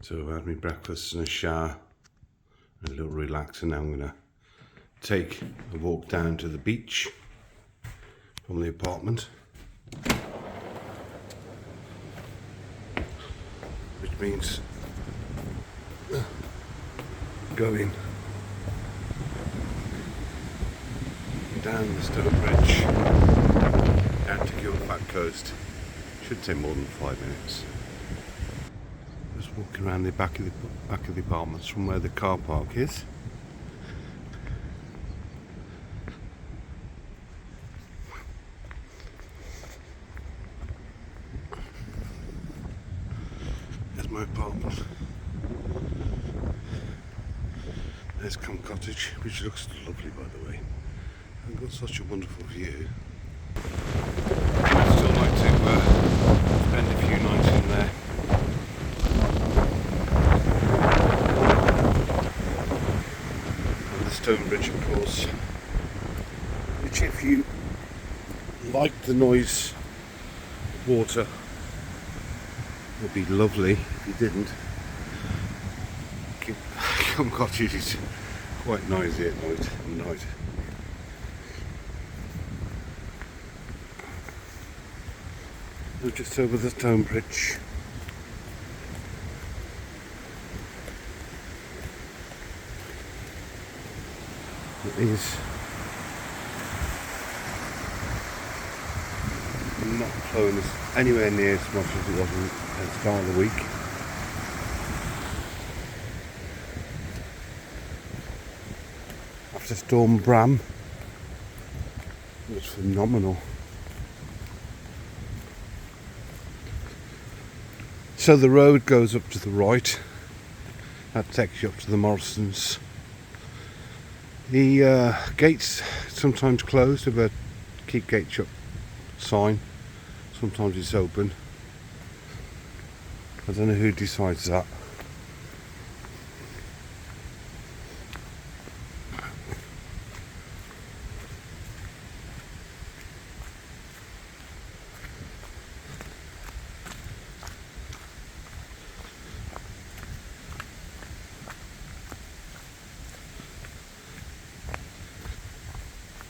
So I've had my breakfast and a shower and a little relax, and now I'm going to take a walk down to the beach from the apartment, which means going down the stone bridge down to Gilfach coast. Should take more than 5 minutes. Just walking around the back of the apartments from where the car park is. There's my apartment. There's Cum Cottage, which looks lovely, by the way. I've got such a wonderful view. I'd still like to spend a few nights in there. And the stone bridge, of course, which, if you like the noise of water, would be lovely. If you didn't, Cum Cottage is quite noisy at night. We're just over the stone bridge. It is not flowing anywhere near as much as it was at the start of the week. After Storm Bram, it was phenomenal. So the road goes up to the right. That takes you up to the Morrisons. The gates sometimes closed with a keep gate shut sign. Sometimes it's open. I don't know who decides that.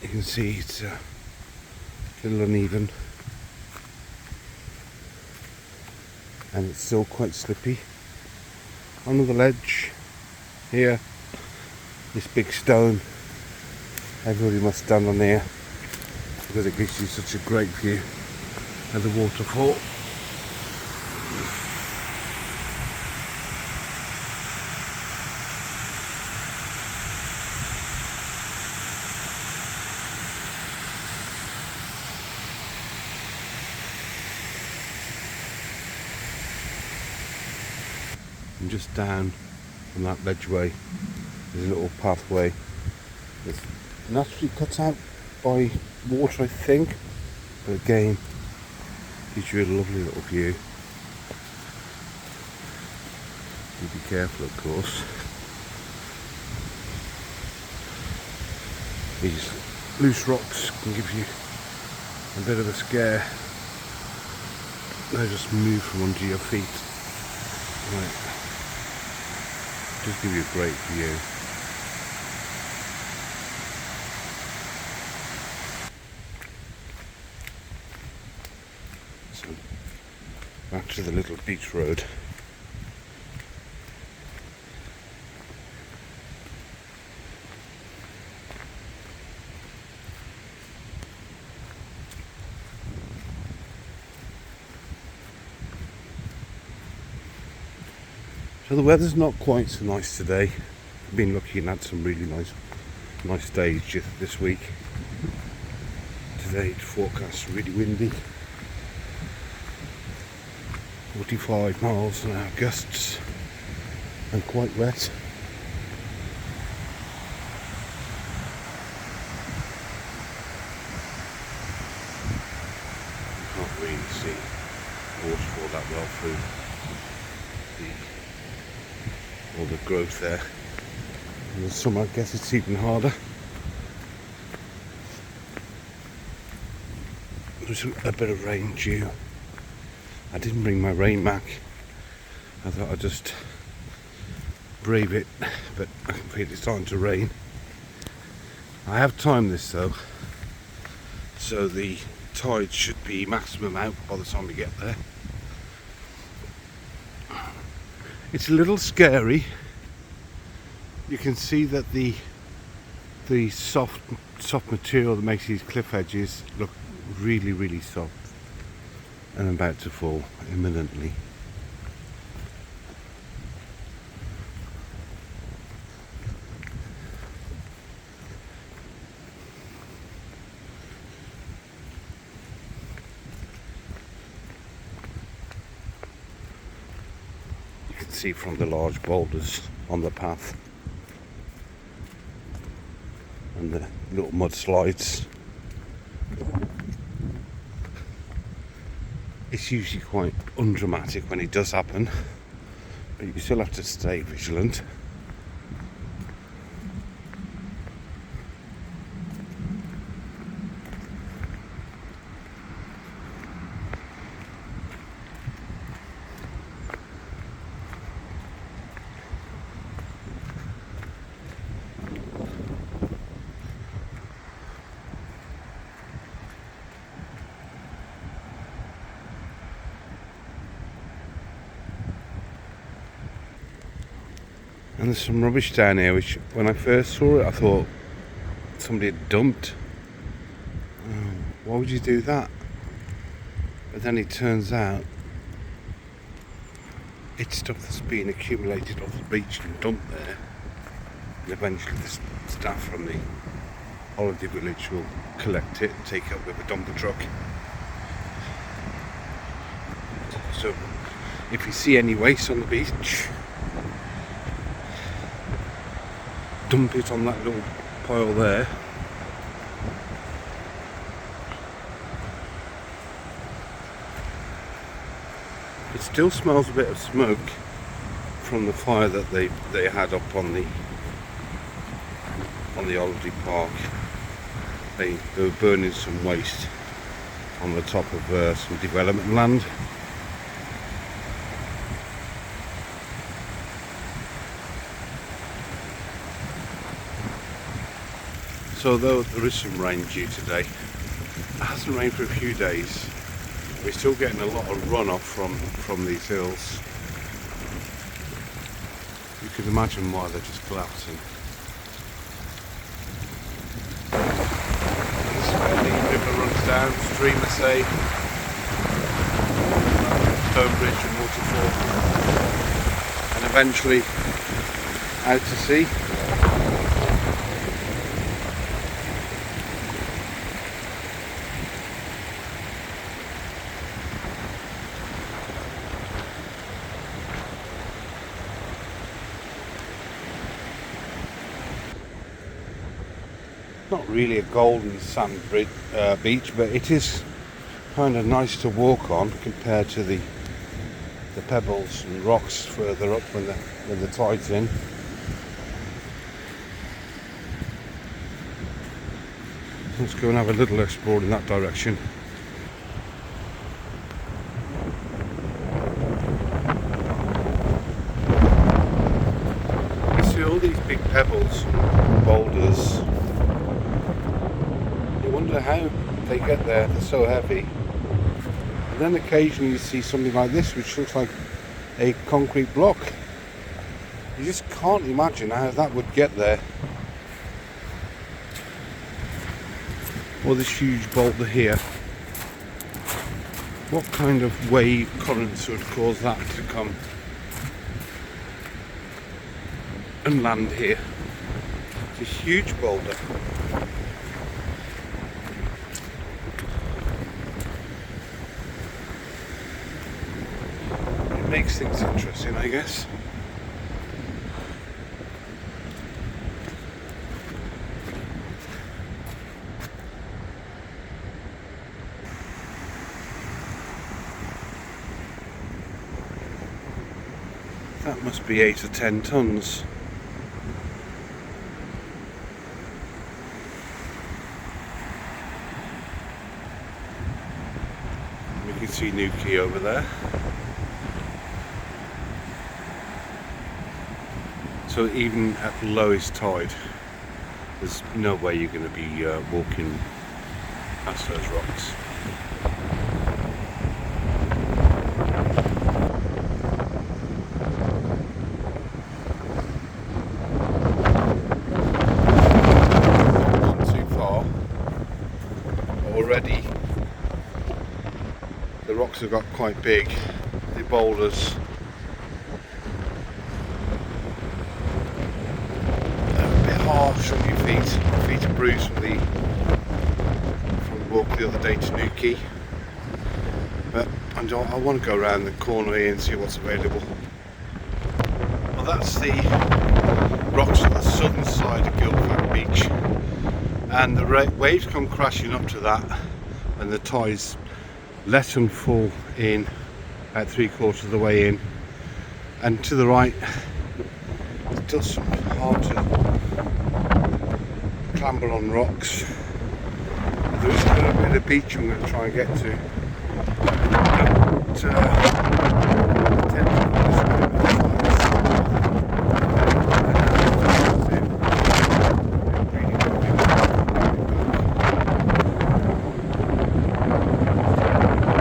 You can see it's a little uneven, and it's still quite slippy. On the ledge here, this big stone, everybody must stand on here because it gives you such a great view of the waterfall. And just down from that ledgeway there's a little pathway that's naturally cut out by water, I think, but again gives you a lovely little view. You be careful, of course. These loose rocks can give you a bit of a scare. They just move from under your feet. Right. Just give you a great view. So back to the little beach road. So the weather's not quite so nice today. I've been looking at some really nice days this week. Today it's forecast really windy. 45 miles an hour gusts and quite wet. You can't really see waterfall that well through all the growth there. In the summer, I guess it's even harder. There's a bit of rain due. I didn't bring my rain mac. I thought I'd just brave it, but I can feel it's starting to rain. I have timed this though, so the tide should be maximum out by the time we get there. It's a little scary. You can see that the soft material that makes these cliff edges look really soft and about to fall imminently. You can see from the large boulders on the path and the little mudslides. It's usually quite undramatic when it does happen, but you still have to stay vigilant. And there's some rubbish down here, which when I first saw it I thought somebody had dumped. Oh, why would you do that? But then it turns out it's stuff that's been accumulated off the beach and dumped there, and eventually the staff from the holiday village will collect it and take it up with a dumper truck. So if you see any waste on the beach, dump it on that little pile there. It still smells a bit of smoke from the fire that they had up on the holiday park. They were burning some waste on the top of some development land. So though there is some rain due today, it hasn't rained for a few days. We're still getting a lot of runoff from these hills. You can imagine why they're just collapsing. This is where the river runs down, stream I say, Stone Bridge and waterfall, and eventually out to sea. Not really a golden sand beach, but it is kind of nice to walk on compared to the pebbles and rocks further up when the tide's in. Let's go and have a little explore in that direction. You see all these big pebbles, boulders. You wonder how they get there, they're so heavy. And then occasionally you see something like this which looks like a concrete block. You just can't imagine how that would get there. Or this huge boulder here. What kind of wave currents would cause that to come and land here? It's a huge boulder. It makes things interesting, I guess. That must be 8 or 10 tons. We can see Newquay over there. So even at the lowest tide, there's no way you're going to be walking past those rocks. Not too far. Already the rocks have got quite big, the boulders. Harsh on your feet. My feet are bruised from the walk the other day to Newquay, but I want to go around the corner here and see what's available. Well, that's the rocks on the southern side of Gilfach beach, and the waves come crashing up to that, and the tides let them fall in at 3/4 of the way in, and to the right it does some hard to clamber on rocks. There is a little bit of beach I'm going to try and get to.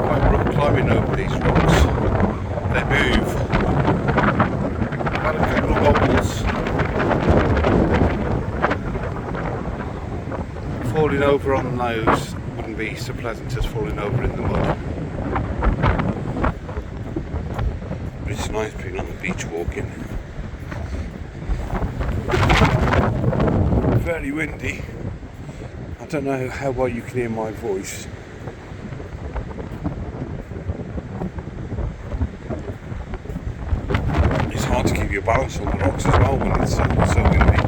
Quite rough climbing over these rocks. They move. Had a couple of wobbles. Falling over on the nose wouldn't be so pleasant as falling over in the mud. But it's nice being on the beach walking. Very windy. I don't know how well you can hear my voice. It's hard to keep your balance on the rocks as well when it's so windy.